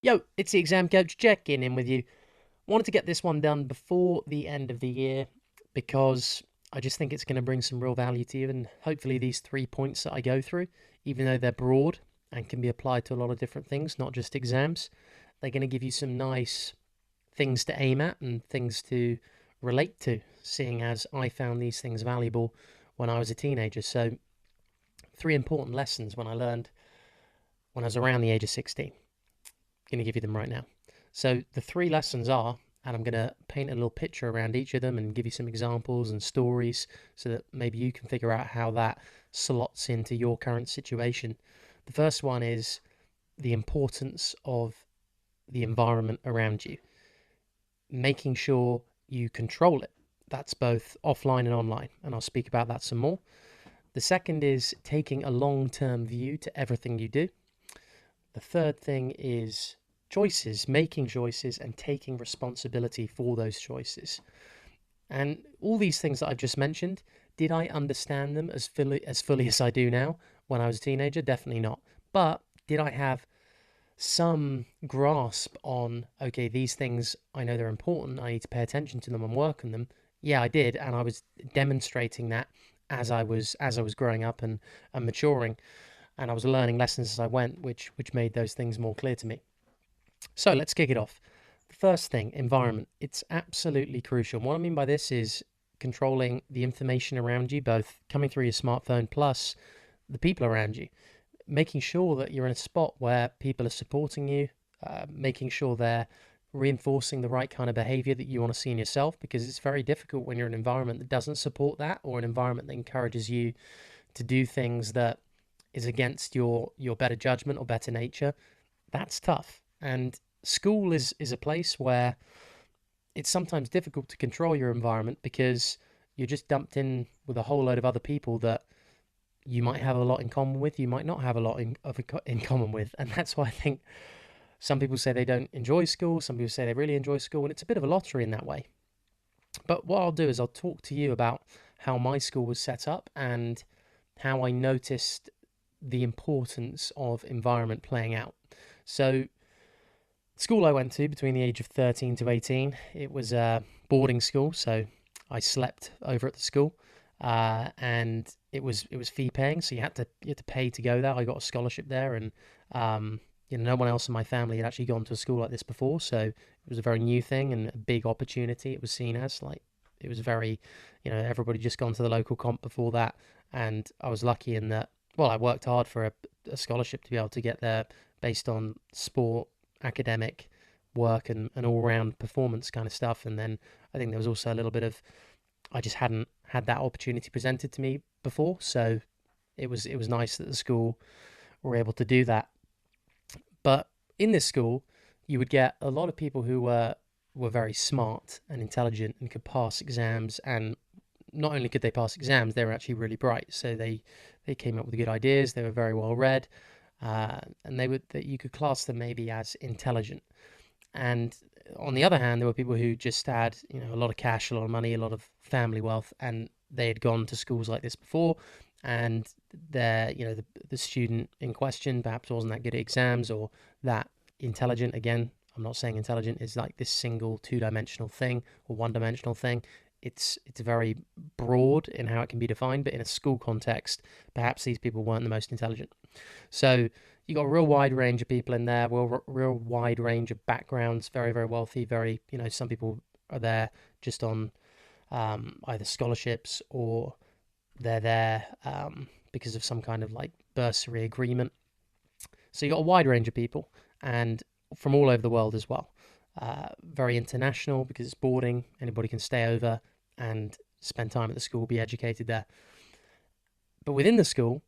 Yo, it's the exam coach checking in with you. Wanted to get this one done before the end of the year because I just think it's going to bring some real value to you. And hopefully, these 3 points that I go through, even though they're broad and can be applied to a lot of different things, not just exams, they're going to give you some nice things to aim at and things to relate to, seeing as I found these things valuable when I was a teenager. So, three important lessons when I was around the age of 16. Going to give you them right now. So the three lessons are, and I'm going to paint a little picture around each of them and give you some examples and stories so that maybe you can figure out how that slots into your current situation. The first one is the importance of the environment around you, making sure you control it. That's both offline and online, and I'll speak about that some more. The second is taking a long term view to everything you do. The third thing is choices, making choices and taking responsibility for those choices. And all these things that I've just mentioned, did I understand them as fully as I do now when I was a teenager? Definitely not. But did I have some grasp on, okay, these things, I know they're important, I need to pay attention to them and work on them? Yeah, I did, and I was demonstrating that as I was growing up and maturing, and I was learning lessons as I went, which made those things more clear to me. So let's kick it off. The first thing, environment. It's absolutely crucial. What I mean by this is controlling the information around you, both coming through your smartphone plus the people around you. Making sure that you're in a spot where people are supporting you, making sure they're reinforcing the right kind of behavior that you want to see in yourself, because it's very difficult when you're in an environment that doesn't support that, or an environment that encourages you to do things that is against your better judgment or better nature. That's tough. And school is a place where it's sometimes difficult to control your environment because you're just dumped in with a whole load of other people that you might have a lot in common with, you might not have a lot in common with. And that's why I think some people say they don't enjoy school, some people say they really enjoy school, and it's a bit of a lottery in that way. But what I'll do is I'll talk to you about how my school was set up and how I noticed the importance of environment playing out. So, school I went to between the age of 13 to 18, it was a boarding school, so I slept over at the school. And it was fee paying, so you had to pay to go there. I got a scholarship there, and no one else in my family had actually gone to a school like this before, so it was a very new thing and a big opportunity. It was seen as like it was very, everybody just gone to the local comp before that, and I was lucky in that. Well, I worked hard for a scholarship to be able to get there based on sport, academic work, and all round performance kind of stuff. And then I think there was also a little bit of I just hadn't had that opportunity presented to me before, so it was nice that the school were able to do that. But in this school, you would get a lot of people who were very smart and intelligent and could pass exams, and not only could they pass exams, they were actually really bright. So they came up with good ideas. They were very well read, and they would that you could class them maybe as intelligent. And on the other hand, there were people who just had, a lot of cash, a lot of money, a lot of family wealth, and they had gone to schools like this before, and the student in question perhaps wasn't that good at exams or that intelligent. Again, I'm not saying intelligent is like this single two-dimensional thing or one-dimensional thing. It's very broad in how it can be defined, but in a school context, perhaps these people weren't the most intelligent. So you got a real wide range of people in there, real wide range of backgrounds, very, very wealthy, very, some people are there just on either scholarships or they're there because of some kind of like bursary agreement. So you got a wide range of people and from all over the world as well. Very international because it's boarding, anybody can stay over and spend time at the school, be educated there. But within the school,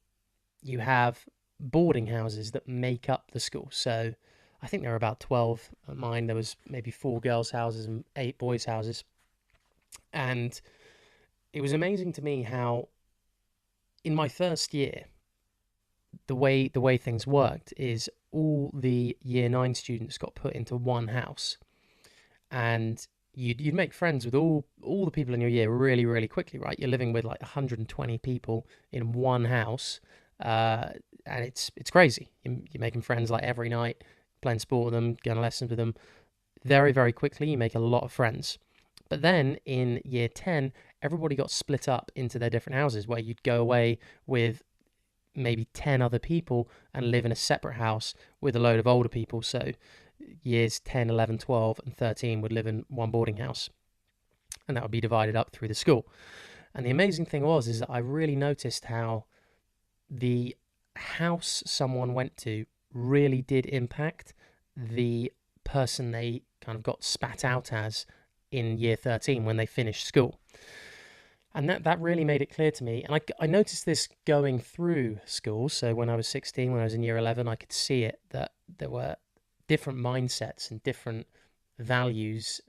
you have boarding houses that make up the school. So I think there are about 12 at mine. There was maybe four girls' houses and eight boys' houses. And it was amazing to me how in my first year, the way things worked is all the year 9 students got put into one house, and you'd make friends with all the people in your year really, really quickly, right? You're living with like 120 people in one house, and it's crazy. You're making friends like every night, playing sport with them, going to lessons with them. Very, very quickly, you make a lot of friends. But then in year 10, everybody got split up into their different houses where you'd go away with maybe 10 other people and live in a separate house with a load of older people. So years 10, 11, 12, and 13 would live in one boarding house, and that would be divided up through the school. And the amazing thing was is that I really noticed how the house someone went to really did impact the person they kind of got spat out as in year 13 when they finished school. And that really made it clear to me. And I noticed this going through school. So when I was 16, when I was in year 11, I could see it, that there were different mindsets and different values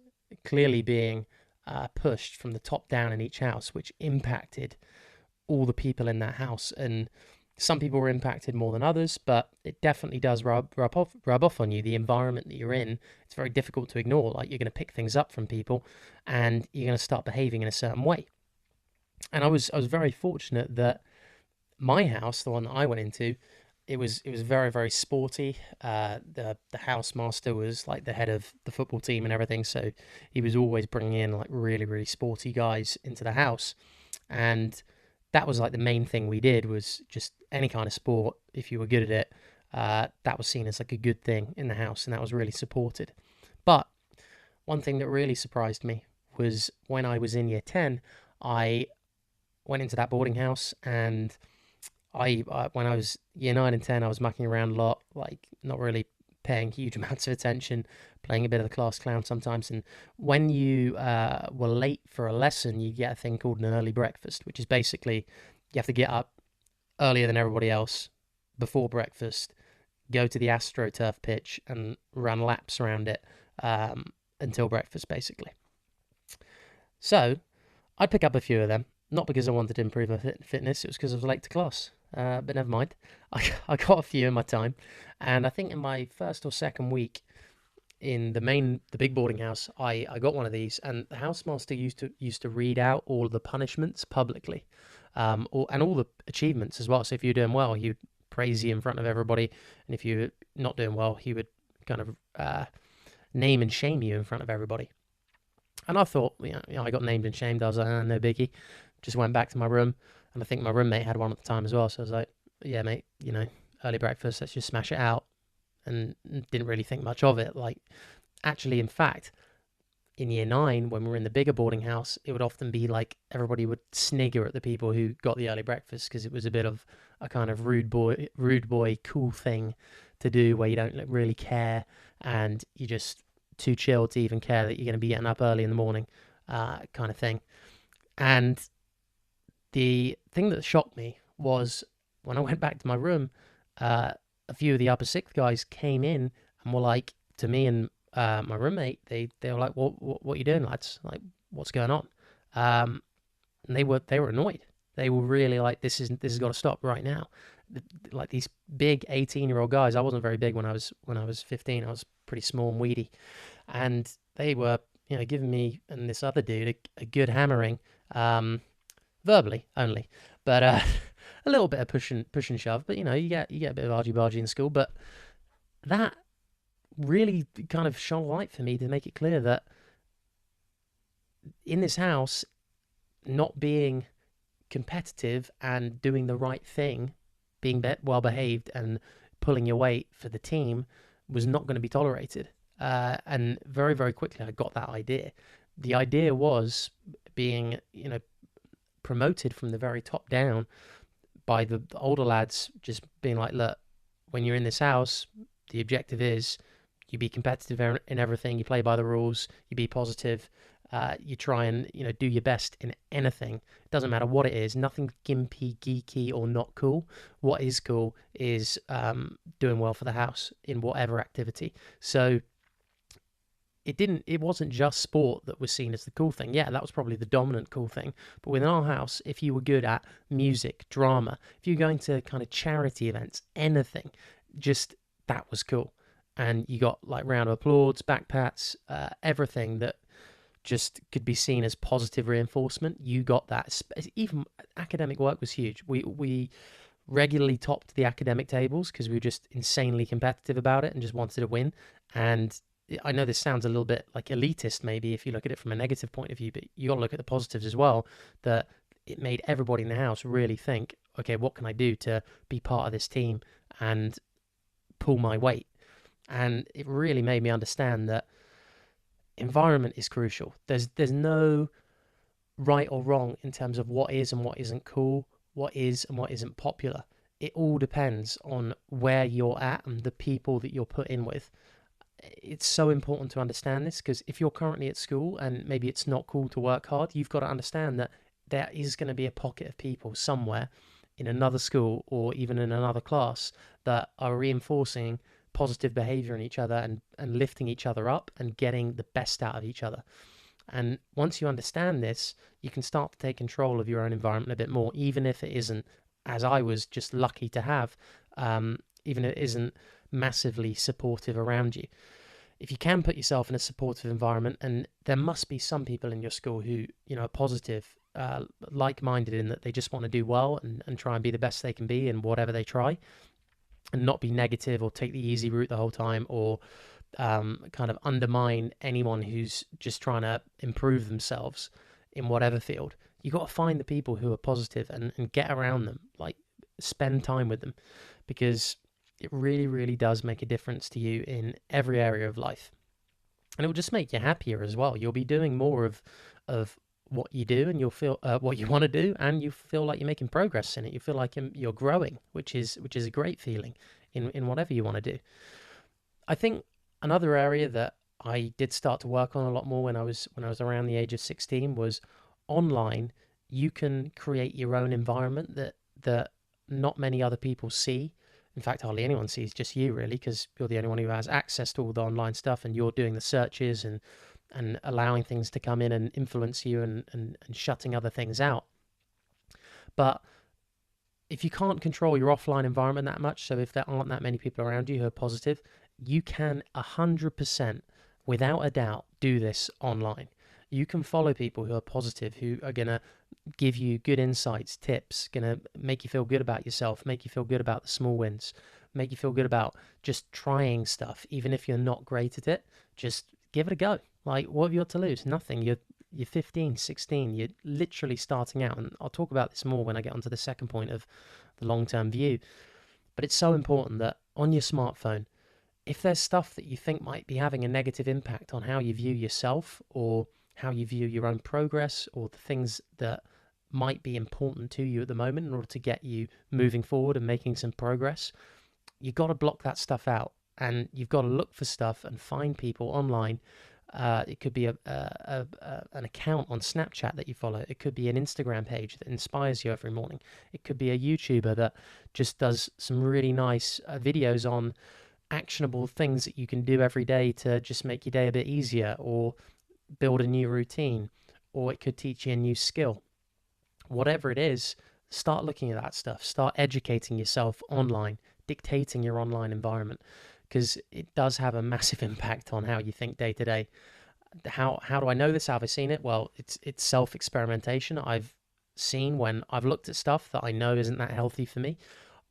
clearly being pushed from the top down in each house, which impacted all the people in that house. And some people were impacted more than others, but it definitely does rub off on you. The environment that you're in, it's very difficult to ignore. Like, you're going to pick things up from people, and you're going to start behaving in a certain way. And I was very fortunate that my house, the one that I went into, it was very, very sporty. The housemaster was like the head of the football team and everything, so he was always bringing in like really, really sporty guys into the house. And that was like the main thing we did, was just any kind of sport. If you were good at it, that was seen as like a good thing in the house, and that was really supported. But one thing that really surprised me was when I was in year 10, I went into that boarding house, and when I was year 9 and 10, I was mucking around a lot, like not really paying huge amounts of attention, playing a bit of the class clown sometimes. And when you were late for a lesson, you get a thing called an early breakfast, which is basically you have to get up earlier than everybody else before breakfast, go to the AstroTurf pitch and run laps around it until breakfast, basically. So I'd pick up a few of them, not because I wanted to improve my fitness, it was because I was late to class. But never mind. I got a few in my time, and I think in my first or second week in the big boarding house, I got one of these, and the housemaster used to read out all of the punishments publicly, and all the achievements as well. So if you're doing well, he'd praise you in front of everybody, and if you're not doing well, he would kind of name and shame you in front of everybody. And I thought, I got named and shamed. I was like, no biggie. Just went back to my room, and I think my roommate had one at the time as well. So I was like, yeah, mate, early breakfast, let's just smash it out. And didn't really think much of it. Like, actually, in fact, in year 9, when we were in the bigger boarding house, it would often be like everybody would snigger at the people who got the early breakfast, because it was a bit of a kind of rude boy, cool thing to do, where you don't really care, and you're just too chill to even care that you're going to be getting up early in the morning, kind of thing. And the thing that shocked me was when I went back to my room, a few of the upper sixth guys came in and were like to me and my roommate. They were like, "What are you doing, lads? Like, what's going on?" And they were annoyed. They were really like, "This has got to stop right now." Like, these big 18-year-old guys. I wasn't very big when I was 15. I was pretty small and weedy, and they were giving me and this other dude a good hammering. Verbally only, but a little bit of push and shove. But you get a bit of argy-bargy in school. But that really kind of shone a light for me to make it clear that in this house, not being competitive and doing the right thing, being well behaved and pulling your weight for the team, was not going to be tolerated. And very, very quickly, I got that idea. The idea was being, promoted from the very top down by the older lads, just being like, look, when you're in this house, the objective is you be competitive in everything, you play by the rules, you be positive, you try and do your best in anything. It doesn't matter what it is, nothing gimpy, geeky, or not cool. What is cool is doing well for the house in whatever activity. So it wasn't just sport that was seen as the cool thing. Yeah, that was probably the dominant cool thing. But within our house, if you were good at music, drama, if you were going to kind of charity events, anything, just that was cool. And you got like round of applause, back pats, everything that just could be seen as positive reinforcement. You got that. Even academic work was huge. We regularly topped the academic tables because we were just insanely competitive about it and just wanted to win. And I know this sounds a little bit like elitist, maybe if you look at it from a negative point of view, but you got to look at the positives as well. That it made everybody in the house really think, okay, what can I do to be part of this team and pull my weight? And it really made me understand that environment is crucial. There's no right or wrong in terms of what is and what isn't cool, what is and what isn't popular. It all depends on where you're at and the people that you're put in with. It's so important to understand this because if you're currently at school and maybe it's not cool to work hard, you've got to understand that there is going to be a pocket of people somewhere in another school or even in another class that are reinforcing positive behavior in each other and lifting each other up and getting the best out of each other. And once you understand this, you can start to take control of your own environment a bit more, even if it isn't, as I was just lucky to have, even if it isn't massively supportive around you. If you can put yourself in a supportive environment, and there must be some people in your school who, are positive, like-minded in that they just want to do well and try and be the best they can be in whatever they try, and not be negative or take the easy route the whole time or kind of undermine anyone who's just trying to improve themselves in whatever field. You got to find the people who are positive and get around them, like spend time with them, because it really, really does make a difference to you in every area of life. And it will just make you happier as well. You'll be doing more of what you do and you'll feel what you want to do, and you feel like you're making progress in it. You feel like you're growing, which is a great feeling in whatever you want to do. I think another area that I did start to work on a lot more when I was around the age of 16 was online. You can create your own environment that not many other people see. In fact, hardly anyone sees, just you really, because you're the only one who has access to all the online stuff, and you're doing the searches and allowing things to come in and influence you and shutting other things out. But if you can't control your offline environment that much, so if there aren't that many people around you who are positive, you can 100% without a doubt do this online. You can follow people who are positive, who are going to give you good insights, tips, going to make you feel good about yourself, make you feel good about the small wins, make you feel good about just trying stuff, even if you're not great at it. Just give it a go. Like, what have you got to lose? Nothing. You're 15, 16. You're literally starting out. And I'll talk about this more when I get onto the second point of the long-term view. But it's so important that on your smartphone, if there's stuff that you think might be having a negative impact on how you view yourself or how you view your own progress or the things that might be important to you at the moment in order to get you moving forward and making some progress, you've got to block that stuff out. And you've got to look for stuff and find people online. It could be an account on Snapchat that you follow. It could be an Instagram page that inspires you every morning. It could be a YouTuber that just does some really nice videos on actionable things that you can do every day to just make your day a bit easier or build a new routine, or it could teach you a new skill. Whatever it is, start looking at that stuff. Start educating yourself online, dictating your online environment, because it does have a massive impact on how you think day to day. How do I know this? How have I seen it? Well, it's self-experimentation. I've seen when I've looked at stuff that I know isn't that healthy for me,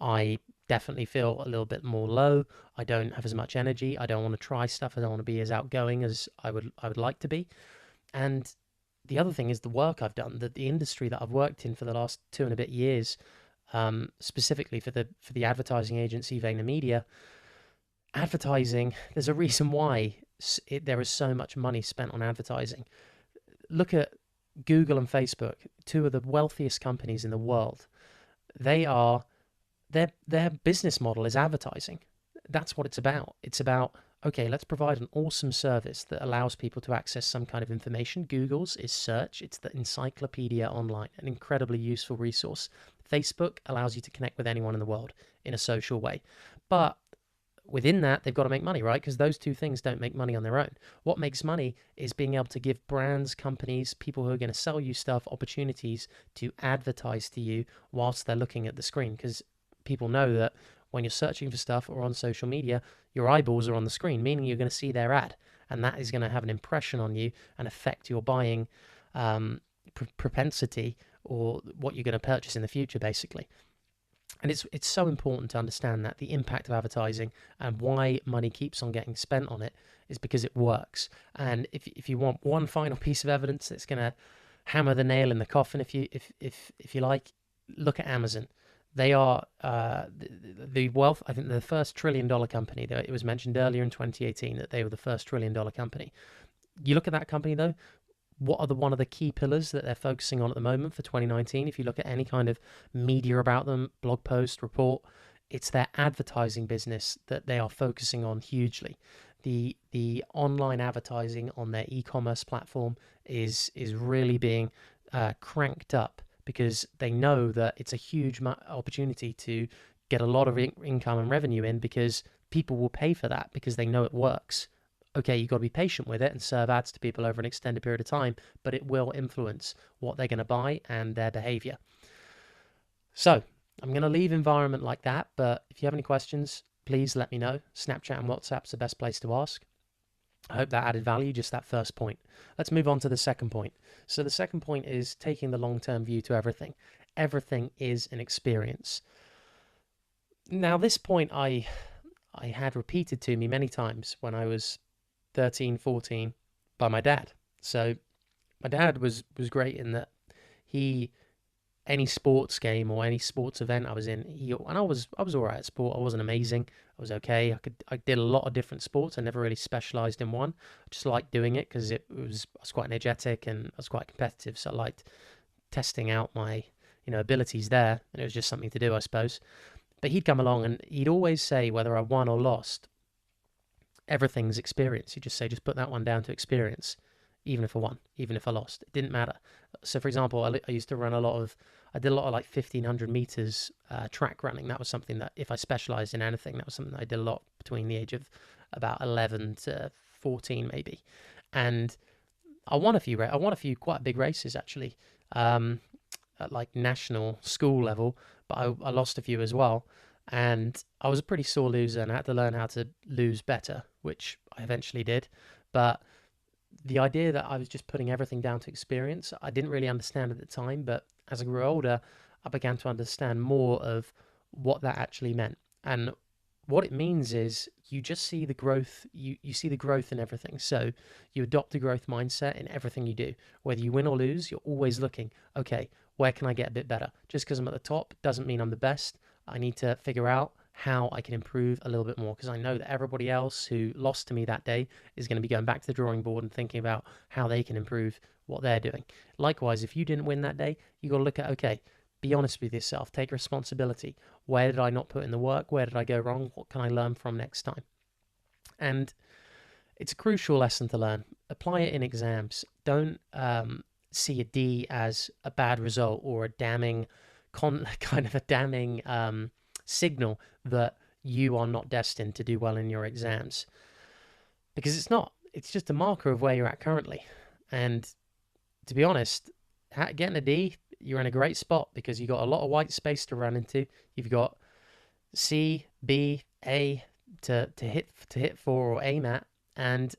I definitely feel a little bit more low. I don't have as much energy. I don't want to try stuff. I don't want to be as outgoing as I would like to be. And the other thing is the work I've done, the industry that I've worked in for the last 2 and a bit years, specifically for the advertising agency VaynerMedia. Advertising, there's a reason why there is so much money spent on advertising. Look at Google and Facebook, two of the wealthiest companies in the world. They are their business model is advertising. That's what it's about. It's about, okay, let's provide an awesome service that allows people to access some kind of information. Google's is search. It's the encyclopedia online, an incredibly useful resource. Facebook allows you to connect with anyone in the world in a social way. But within that, they've got to make money, right? Because those two things don't make money on their own. What makes money is being able to give brands, companies, people who are going to sell you stuff, opportunities to advertise to you whilst they're looking at the screen. Because people know that when you're searching for stuff or on social media, your eyeballs are on the screen, meaning you're going to see their ad. And that is going to have an impression on you and affect your buying propensity or what you're going to purchase in the future, basically. And it's so important to understand that the impact of advertising and why money keeps on getting spent on it is because it works. And if you want one final piece of evidence that's going to hammer the nail in the coffin, if you like, look at Amazon. They are the wealth. I think they're the first $1 trillion company. It was mentioned earlier in 2018 that they were the first $1 trillion company. You look at that company though. What are one of the key pillars that they're focusing on at the moment for 2019? If you look at any kind of media about them, blog post, report, it's their advertising business that they are focusing on hugely. The online advertising on their e-commerce platform is really being cranked up because they know that it's a huge opportunity to get a lot of income and revenue in because people will pay for that because they know it works. Okay, you've got to be patient with it and serve ads to people over an extended period of time, but it will influence what they're going to buy and their behavior. So I'm going to leave environment like that, but if you have any questions, please let me know. Snapchat and WhatsApp's the best place to ask. I hope that added value, just that first point. Let's move on to the second point. So the second point is taking the long-term view to everything. Everything is an experience. Now, this point I had repeated to me many times when I was 13, 14 by my dad. So my dad was great in that he any sports game or any sports event I was in, and I was all right at sport. I wasn't amazing. I was okay. I did a lot of different sports. I never really specialized in one. I just liked doing it because I was quite energetic and I was quite competitive. So I liked testing out my abilities there, and it was just something to do, I suppose. But he'd come along and he'd always say whether I won or lost, everything's experience. You just say, just put that one down to experience, even if I won, even if I lost. It didn't matter. So, for example, I used to run I did a lot of like 1,500 meters track running. That was something that if I specialized in anything, that was something that I did a lot between the age of about 11 to 14 maybe. And I won a few quite big races actually, at like national school level, but I lost a few as well. And I was a pretty sore loser and I had to learn how to lose better, which I eventually did. But the idea that I was just putting everything down to experience, I didn't really understand at the time, but as I grew older, I began to understand more of what that actually meant. And what it means is you just see the growth, you see the growth in everything. So you adopt a growth mindset in everything you do. Whether you win or lose, you're always looking, okay, where can I get a bit better? Just because I'm at the top doesn't mean I'm the best. I need to figure out how I can improve a little bit more because I know that everybody else who lost to me that day is going to be going back to the drawing board and thinking about how they can improve what they're doing. Likewise, if you didn't win that day, you got to look at, okay, be honest with yourself, take responsibility. Where did I not put in the work? Where did I go wrong? What can I learn from next time? And it's a crucial lesson to learn. Apply it in exams. Don't see a D as a bad result or a damning kind of a damning signal that you are not destined to do well in your exams, because it's not. It's just a marker of where you're at currently. And to be honest, getting a D, you're in a great spot because you've got a lot of white space to run into. You've got C, B, A to hit for or aim at, and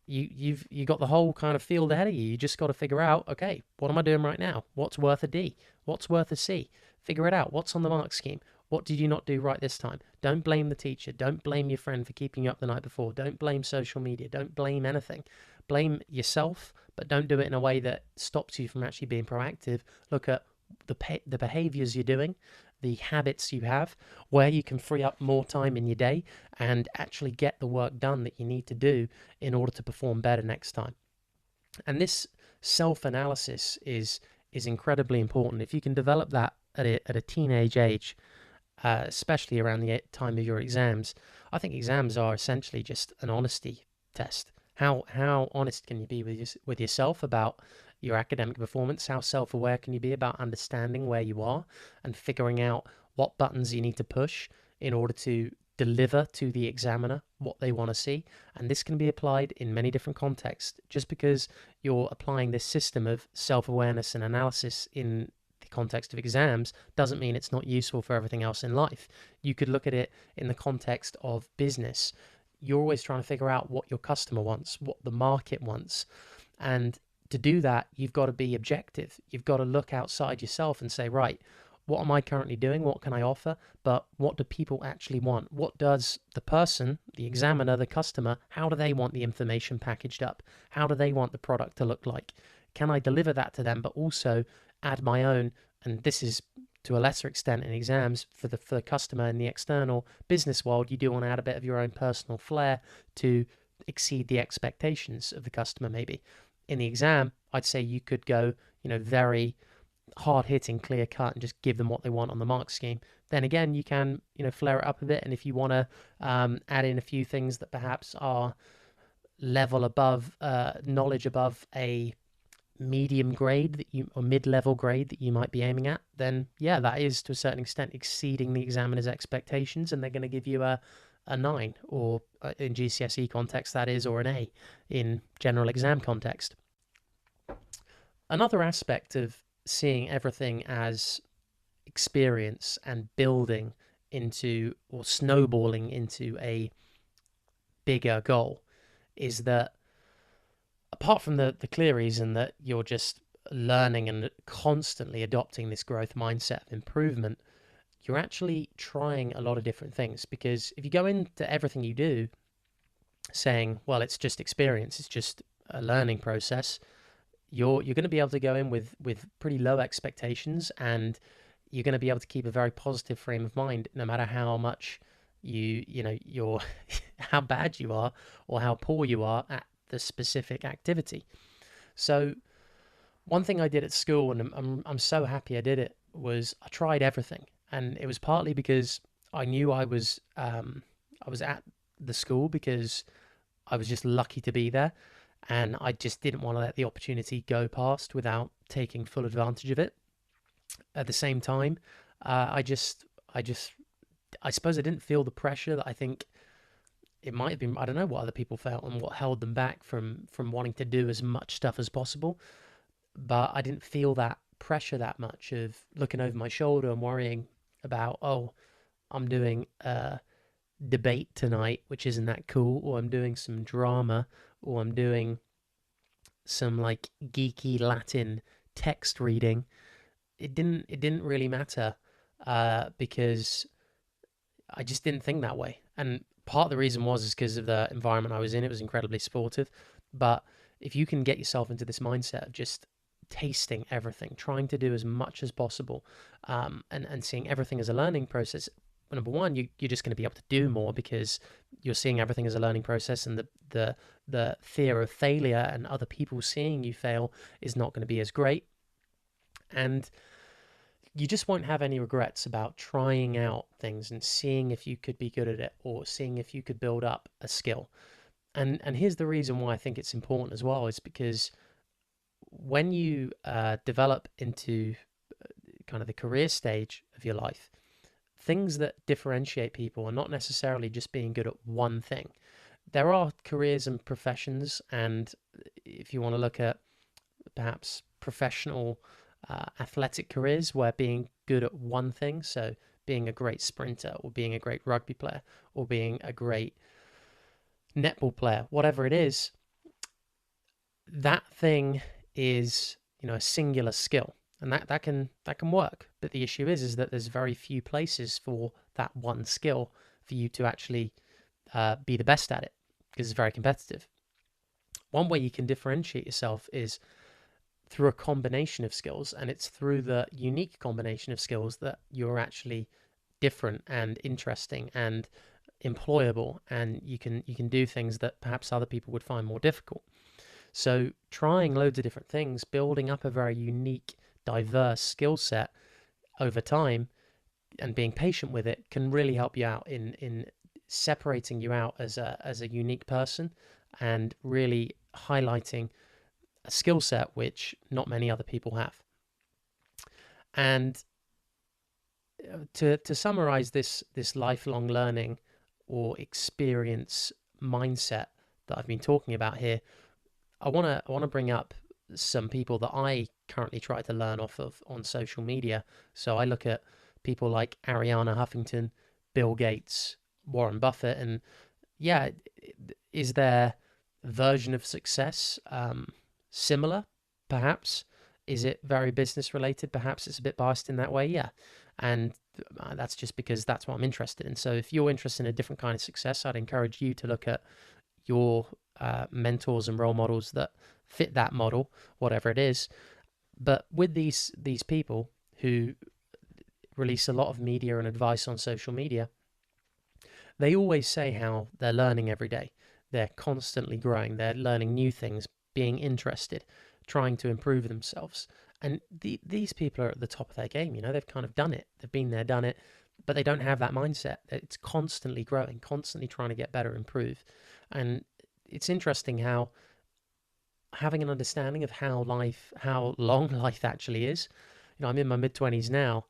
you've got the whole kind of field ahead of you. You just got to figure out, okay, what am I doing right now? What's worth a D? What's worth a C? Figure it out. What's on the mark scheme? What did you not do right this time? Don't blame the teacher. Don't blame your friend for keeping you up the night before. Don't blame social media. Don't blame anything. Blame yourself, but don't do it in a way that stops you from actually being proactive. Look at the behaviors you're doing, the habits you have, where you can free up more time in your day and actually get the work done that you need to do in order to perform better next time. And this self-analysis is incredibly important. If you can develop that at a teenage age, especially around the time of your exams, I think exams are essentially just an honesty test. How honest can you be with yourself about your academic performance? How self-aware can you be about understanding where you are and figuring out what buttons you need to push in order to deliver to the examiner what they want to see? And this can be applied in many different contexts. Just because you're applying this system of self-awareness and analysis in the context of exams doesn't mean it's not useful for everything else in life. You could look at it in the context of business. You're always trying to figure out what your customer wants, what the market wants. And to do that, you've got to be objective. You've got to look outside yourself and say, right, what am I currently doing? What can I offer? But what do people actually want? What does the person, the examiner, the customer, how do they want the information packaged up? How do they want the product to look like? Can I deliver that to them, but also add my own? And this is to a lesser extent in exams for the customer in the external business world. You do want to add a bit of your own personal flair to exceed the expectations of the customer. Maybe in the exam, I'd say you could go, very hard hitting, clear cut, and just give them what they want on the mark scheme. Then again, you can flare it up a bit, and if you want to add in a few things that perhaps are level above, knowledge above a medium grade that you or mid-level grade that you might be aiming at, then yeah, that is to a certain extent exceeding the examiner's expectations, and they're going to give you a 9, or in GCSE context that is, or an A in general exam context. Another aspect of seeing everything as experience and building into, or snowballing into, a bigger goal is that apart from the clear reason that you're just learning and constantly adopting this growth mindset of improvement, you're actually trying a lot of different things. Because if you go into everything you do saying, well, it's just experience, it's just a learning process, you're going to be able to go in with pretty low expectations, and you're going to be able to keep a very positive frame of mind no matter how much you're how bad you are or how poor you are at the specific activity. So one thing I did at school, and I'm so happy I did it, was I tried everything, and it was partly because I knew I was at the school because I was just lucky to be there, and I just didn't want to let the opportunity go past without taking full advantage of it. At the same time, I suppose I didn't feel the pressure that I think it might have been. I don't know what other people felt and what held them back from wanting to do as much stuff as possible. But I didn't feel that pressure that much of looking over my shoulder and worrying about, oh, I'm doing a debate tonight, which isn't that cool, or I'm doing some drama, or I'm doing some like geeky Latin text reading. It didn't really matter because I just didn't think that way. And part of the reason is because of the environment I was in. It was incredibly supportive. But if you can get yourself into this mindset of just tasting everything, trying to do as much as possible, and seeing everything as a learning process, number one, you're just going to be able to do more because you're seeing everything as a learning process, and the fear of failure and other people seeing you fail is not going to be as great. And you just won't have any regrets about trying out things and seeing if you could be good at it, or seeing if you could build up a skill. And here's the reason why I think it's important as well, is because when you develop into kind of the career stage of your life, things that differentiate people are not necessarily just being good at one thing. There are careers and professions, and if you want to look at perhaps professional athletic careers where being good at one thing, so being a great sprinter, or being a great rugby player, or being a great netball player, whatever it is, that thing is a singular skill, and that can work. But the issue is that there's very few places for that one skill for you to actually be the best at it, because it's very competitive. One way you can differentiate yourself is through a combination of skills, and it's through the unique combination of skills that you're actually different and interesting and employable, and you can do things that perhaps other people would find more difficult. So trying loads of different things, building up a very unique, diverse skill set over time, and being patient with it, can really help you out in separating you out as a unique person, and really highlighting a skill set which not many other people have. And to summarize this lifelong learning or experience mindset that I've been talking about here, I want to bring up some people that I currently try to learn off of on social media. So I look at people like Ariana Huffington, Bill Gates, Warren Buffett, and yeah, is their version of success similar, perhaps? Is it very business related? Perhaps it's a bit biased in that way, yeah. And that's just because that's what I'm interested in. So if you're interested in a different kind of success, I'd encourage you to look at your mentors and role models that fit that model, whatever it is. But with these people who release a lot of media and advice on social media, they always say how they're learning every day. They're constantly growing. They're learning new things, being interested, trying to improve themselves. And these people are at the top of their game. They've kind of done it. They've been there, done it, but they don't have that mindset. It's constantly growing, constantly trying to get better, improve. And it's interesting how having an understanding of how long life actually is. I'm in my mid 20s now.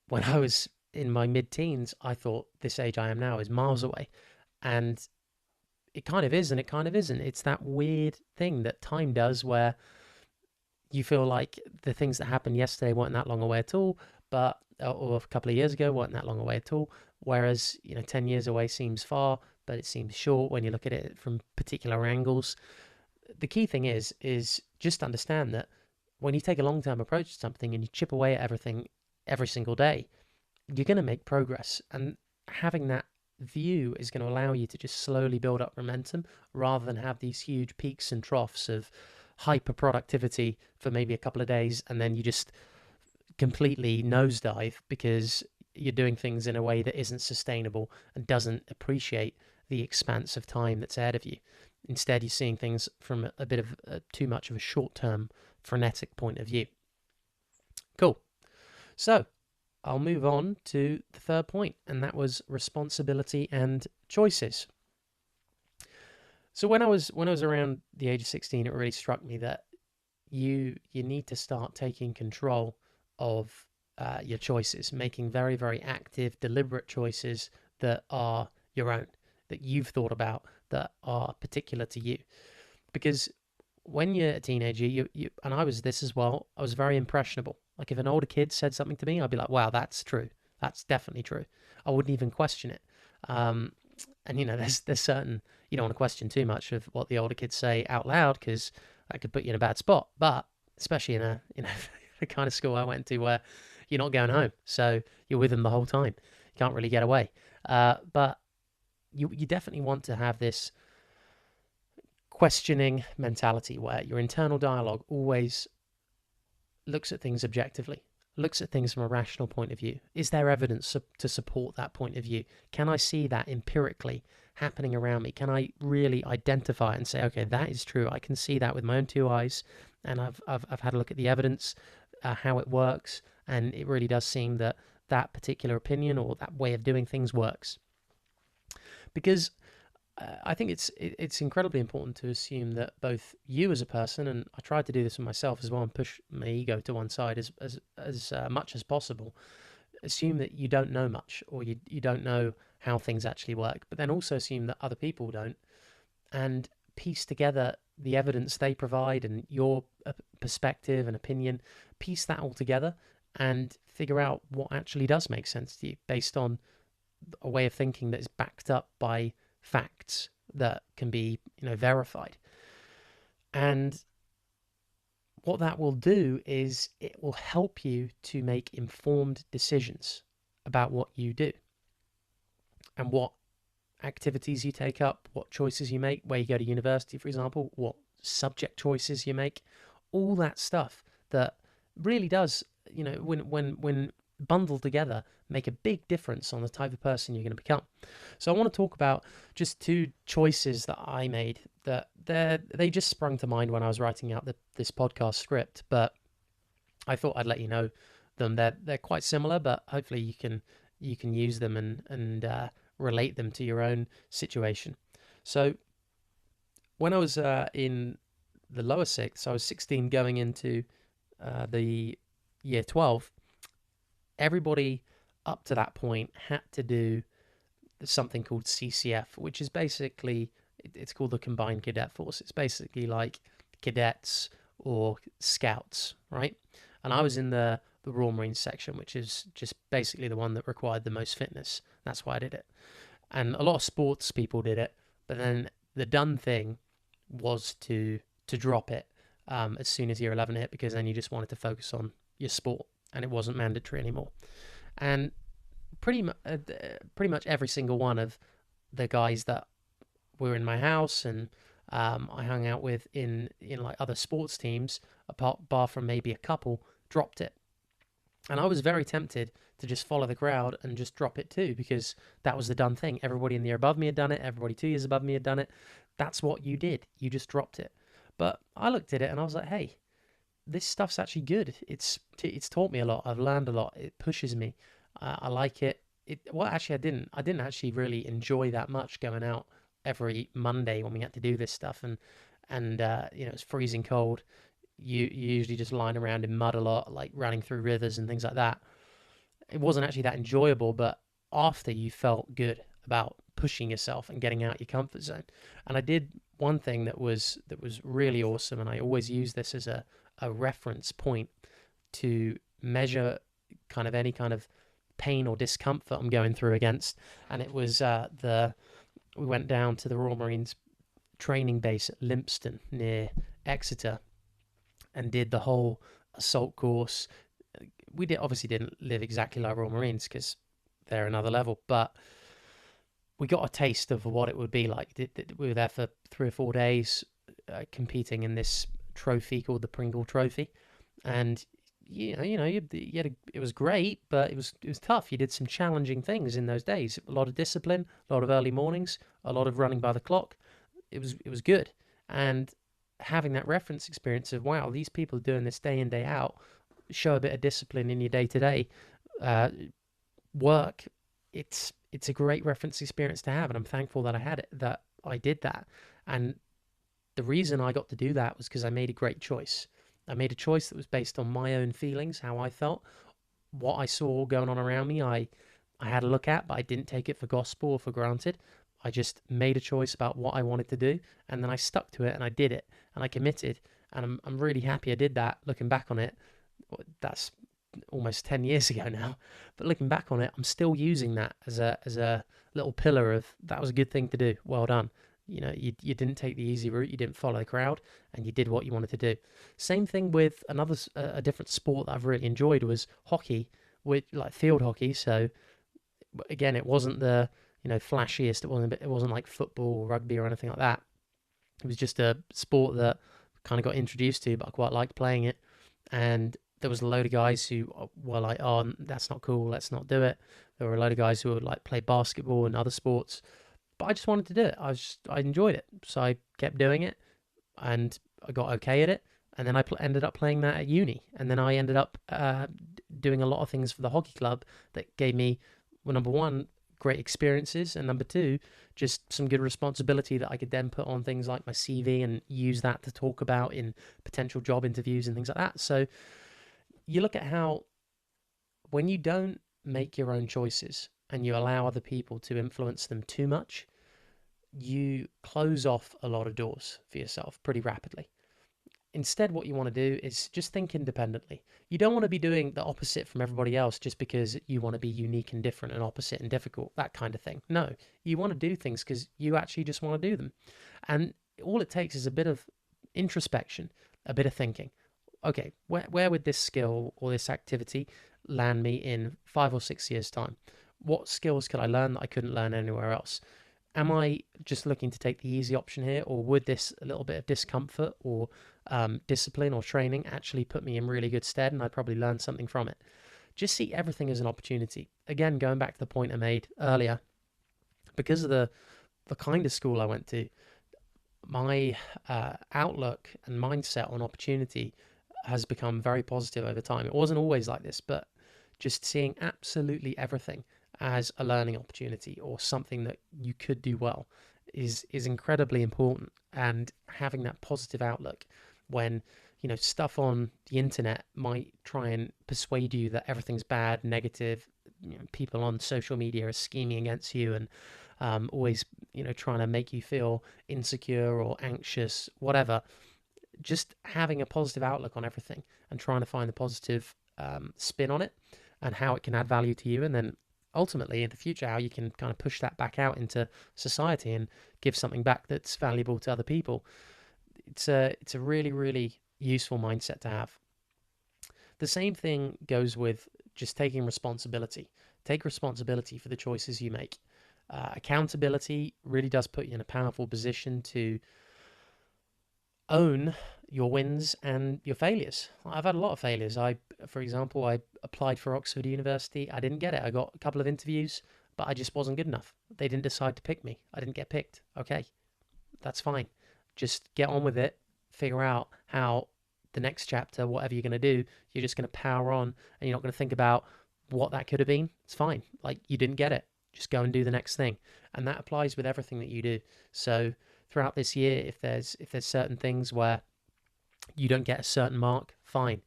When I was in my mid-teens, I thought this age I am now is miles away. And it kind of is and it kind of isn't. It's that weird thing that time does where you feel like the things that happened yesterday weren't that long away at all, but or a couple of years ago weren't that long away at all. Whereas, 10 years away seems far, but it seems short when you look at it from particular angles. The key thing is just understand that when you take a long-term approach to something and you chip away at everything every single day, you're going to make progress. And having that view is going to allow you to just slowly build up momentum rather than have these huge peaks and troughs of hyper productivity for maybe a couple of days and then you just completely nosedive because you're doing things in a way that isn't sustainable and doesn't appreciate the expanse of time that's ahead of you. Instead, you're seeing things from a bit of too much of a short-term frenetic point of view. Cool. So I'll move on to the third point, and that was responsibility and choices. So when I was around the age of 16, it really struck me that you need to start taking control of your choices, making very, very active, deliberate choices that are your own, that you've thought about, that are particular to you. Because when you're a teenager, you and I was this as well, I was very impressionable. Like if an older kid said something to me, I'd be like, wow, that's true. That's definitely true. I wouldn't even question it. And there's certain, you don't want to question too much of what the older kids say out loud because that could put you in a bad spot. But especially in the kind of school I went to where you're not going home, so you're with them the whole time. You can't really get away. But you definitely want to have this questioning mentality where your internal dialogue always looks at things objectively, looks at things from a rational point of view. Is there evidence to support that point of view? Can I see that empirically happening around me? Can I really identify it and say, okay, that is true. I can see that with my own two eyes, and I've had a look at the evidence, how it works, and it really does seem that that particular opinion or that way of doing things works. Because I think it's incredibly important to assume that both you as a person, and I tried to do this for myself as well and push my ego to one side as much as possible, assume that you don't know much or you don't know how things actually work, but then also assume that other people don't and piece together the evidence they provide and your perspective and opinion, piece that all together and figure out what actually does make sense to you based on a way of thinking that is backed up by facts that can be verified. And what that will do is it will help you to make informed decisions about what you do and what activities you take up, what choices you make, where you go to university, for example, what subject choices you make, all that stuff that really does, when bundled together, make a big difference on the type of person you're going to become. So I want to talk about just two choices that I made that they just sprung to mind when I was writing out this podcast script, but I thought I'd let you know them. They're quite similar, but hopefully you can use them and relate them to your own situation. So when I was in the lower sixth, so I was 16 going into the year 12, everybody up to that point had to do something called CCF, which is basically, it's called the Combined Cadet Force. It's basically like cadets or scouts, right? And I was in the Royal Marines section, which is just basically the one that required the most fitness. That's why I did it. And a lot of sports people did it, but then the done thing was to drop it as soon as year 11 hit, because then you just wanted to focus on your sport and it wasn't mandatory anymore. And pretty much every single one of the guys that were in my house and I hung out with in like other sports teams, apart bar from maybe a couple, dropped it. And I was very tempted to just follow the crowd and just drop it too, because that was the done thing. Everybody in the year above me had done it. Everybody 2 years above me had done it. That's what you did. You just dropped it. But I looked at it and I was like, hey, this stuff's actually good. It's taught me a lot. I've learned a lot. It pushes me. I like it. Well, actually, I didn't actually really enjoy that much going out every Monday when we had to do this stuff, and it's freezing cold. You usually just lying around in mud a lot, like running through rivers and things like that. It wasn't actually that enjoyable, but after, you felt good about pushing yourself and getting out your comfort zone. And I did one thing that was really awesome, and I always use this as a reference point to measure kind of any kind of pain or discomfort I'm going through against. And it was the we went down to the Royal Marines training base at Lympstone near Exeter and did the whole assault course. We obviously didn't live exactly like Royal Marines because they're another level, but we got a taste of what it would be like. We were there for 3 or 4 days, competing in this trophy called the Pringle Trophy, and it was great, but it was tough. You did some challenging things in those days. A lot of discipline, a lot of early mornings, a lot of running by the clock. It was good, and having that reference experience of, wow, these people are doing this day in, day out, show a bit of discipline in your day to day work. It's a great reference experience to have, and I'm thankful that I had it, that I did that. And the reason I got to do that was because I made a great choice. I made a choice that was based on my own feelings, how I felt, what I saw going on around me. I had a look at, but I didn't take it for gospel or for granted. I just made a choice about what I wanted to do, and then I stuck to it and I did it and I committed. And I'm really happy I did that. Looking back on it, that's almost 10 years ago now, but looking back on it, I'm still using that as a little pillar of, that was a good thing to do. Well done. You didn't take the easy route, you didn't follow the crowd, and you did what you wanted to do. Same thing with a different sport that I've really enjoyed was hockey, with like field hockey. So again, it wasn't the flashiest. It wasn't like football or rugby or anything like that. It was just a sport that I kind of got introduced to, but I quite liked playing it. And there was a load of guys who were like, "Oh, that's not cool. Let's not do it." There were a load of guys who would like play basketball and other sports, but I just wanted to do it. I enjoyed it, so I kept doing it, and I got okay at it. And then I ended up playing that at uni, and then I ended up doing a lot of things for the hockey club that gave me, well, number one, great experiences, and number two, just some good responsibility that I could then put on things like my CV and use that to talk about in potential job interviews and things like that. So you look at how, when you don't make your own choices and you allow other people to influence them too much, you close off a lot of doors for yourself pretty rapidly. Instead, what you want to do is just think independently. You don't want to be doing the opposite from everybody else just because you want to be unique and different and opposite and difficult, that kind of thing. No, you want to do things because you actually just want to do them. And all it takes is a bit of introspection, a bit of thinking. Okay, where would this skill or this activity land me in 5 or 6 years' time? What skills could I learn that I couldn't learn anywhere else? Am I just looking to take the easy option here, or would this a little bit of discomfort or discipline or training actually put me in really good stead, and I'd probably learn something from it? Just see everything as an opportunity. Again, going back to the point I made earlier, because of the kind of school I went to, my outlook and mindset on opportunity has become very positive over time. It wasn't always like this, but just seeing absolutely everything as a learning opportunity or something that you could do well is incredibly important. And having that positive outlook when stuff on the internet might try and persuade you that everything's bad, negative, people on social media are scheming against you and always trying to make you feel insecure or anxious, whatever. Just having a positive outlook on everything and trying to find the positive spin on it and how it can add value to you, and then ultimately in the future how you can kind of push that back out into society and give something back that's valuable to other people. It's a really, really useful mindset to have. The same thing goes with just taking responsibility. Take responsibility for the choices you make. Accountability really does put you in a powerful position to own your wins and your failures. I've had a lot of failures. For example, I applied for Oxford University. I didn't get it. I got a couple of interviews, but I just wasn't good enough. They didn't decide to pick me. I didn't get picked. Okay, that's fine. Just get on with it. Figure out how the next chapter, whatever you're going to do, you're just going to power on, and you're not going to think about what that could have been. It's fine. Like, you didn't get it. Just go and do the next thing. And that applies with everything that you do. So throughout this year, if there's certain things where you don't get a certain mark, fine.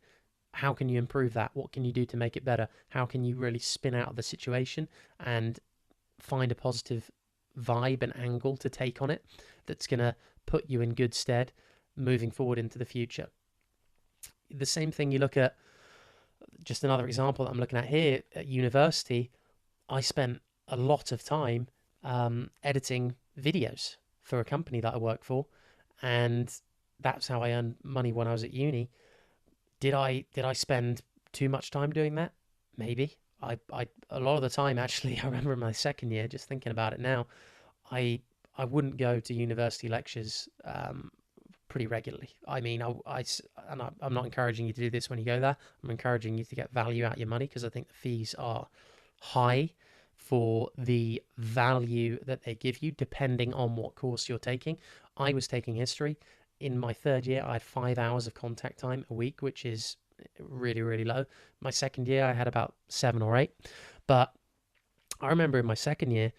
How can you improve that? What can you do to make it better? How can you really spin out of the situation and find a positive vibe and angle to take on it that's going to put you in good stead moving forward into the future? The same thing, you look at, just another example that I'm looking at here at university, I spent a lot of time editing videos for a company that I work for, and that's how I earned money when I was at uni. Did I spend too much time doing that? Maybe. I a lot of the time, actually, I remember in my second year, just thinking about it now, I I wouldn't go to university lectures pretty regularly. I mean, I'm not encouraging you to do this when you go there. I'm encouraging you to get value out of your money, because I think the fees are high for the value that they give you, depending on what course you're taking. I was taking history. In my third year, I had 5 hours of contact time a week, which is really, really low. My second year, I had about 7 or 8. But I remember in my second year,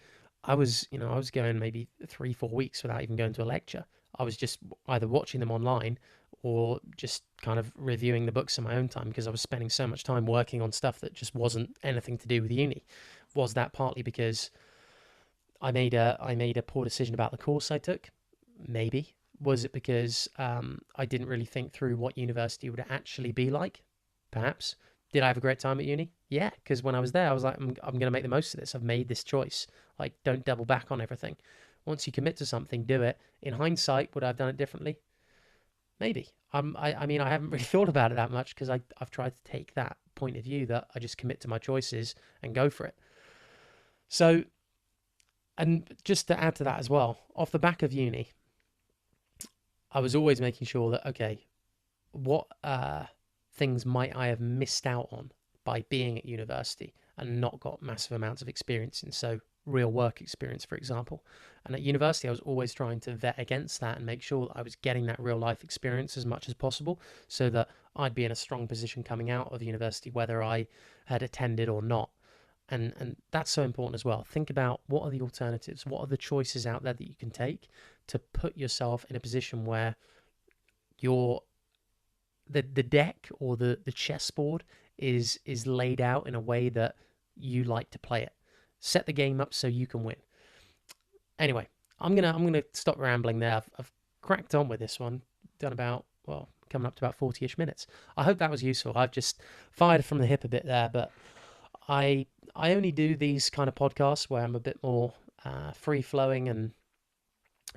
I was going maybe 3, 4 weeks without even going to a lecture. I was just either watching them online or just kind of reviewing the books in my own time, because I was spending so much time working on stuff that just wasn't anything to do with uni. Was that partly because I made a poor decision about the course I took? Maybe. Was it because I didn't really think through what university would actually be like? Perhaps. Did I have a great time at uni? Yeah, because when I was there, I was like, I'm going to make the most of this. I've made this choice. Like, don't double back on everything. Once you commit to something, do it. In hindsight, would I have done it differently? Maybe. I mean, I haven't really thought about it that much, because I've tried to take that point of view that I just commit to my choices and go for it. So, and just to add to that as well, off the back of uni, I was always making sure that, okay, what things might I have missed out on by being at university and not got massive amounts of experience in? So, real work experience, for example. And at university, I was always trying to vet against that and make sure that I was getting that real life experience as much as possible, so that I'd be in a strong position coming out of university, whether I had attended or not. And that's so important as well. Think about, what are the alternatives? What are the choices out there that you can take to put yourself in a position where you're the deck, or the chessboard is laid out in a way that you like to play it. Set the game up so you can win. Anyway, I'm gonna stop rambling there. I've cracked on with this one. Done about, well, coming up to about 40-ish minutes. I hope that was useful. I've just fired from the hip a bit there, but I only do these kind of podcasts where I'm a bit more free flowing and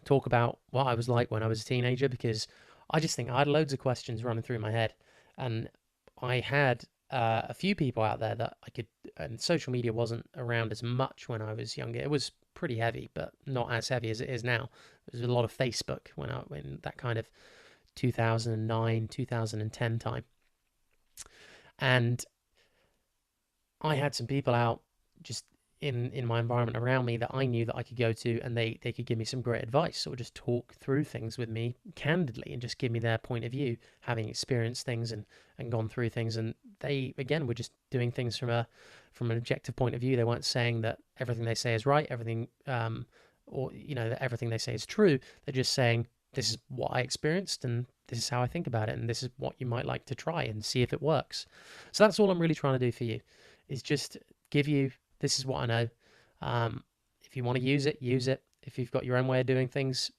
talk about what I was like when I was a teenager, because I just think I had loads of questions running through my head, and I had a few people out there that I could. And social media wasn't around as much when I was younger. It was pretty heavy, but not as heavy as it is now. There was a lot of Facebook when that kind of 2009, 2010 time, and I had some people out just in my environment around me that I knew that I could go to, and they could give me some great advice, or just talk through things with me candidly and just give me their point of view, having experienced things and gone through things. And they, again, were just doing things from an objective point of view. They weren't saying that everything they say is right, everything or that everything they say is true. They're just saying, this is what I experienced, and this is how I think about it, and this is what you might like to try and see if it works. So that's all I'm really trying to do for you, is just give you, this is what I know. If you want to use it, use it. If you've got your own way of doing things,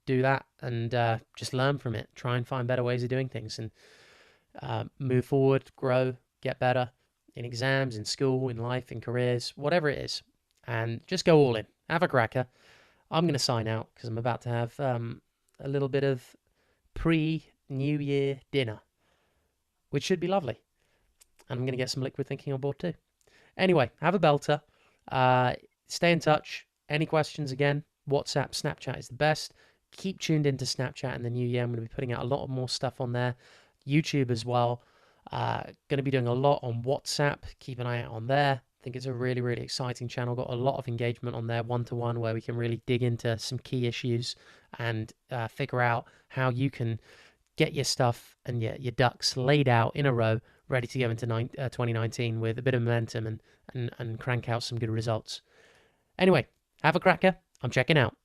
do that, and just learn from it. Try and find better ways of doing things, and move forward, grow, get better in exams, in school, in life, in careers, whatever it is. And just go all in. Have a cracker. I'm going to sign out because I'm about to have a little bit of pre New Year dinner, which should be lovely. And I'm going to get some liquid thinking on board too. Anyway, have a belter. Uh, Stay in touch. Any questions again? WhatsApp, Snapchat is the best. Keep tuned into Snapchat in the new year. I'm going to be putting out a lot more stuff on there. YouTube as well. Going to be doing a lot on WhatsApp. Keep an eye out on there. I think it's a really, really exciting channel. Got a lot of engagement on there, one-to-one, where we can really dig into some key issues and figure out how you can get your stuff and your ducks laid out in a row, ready to go into 2019 with a bit of momentum and crank out some good results. Anyway, have a cracker. I'm checking out.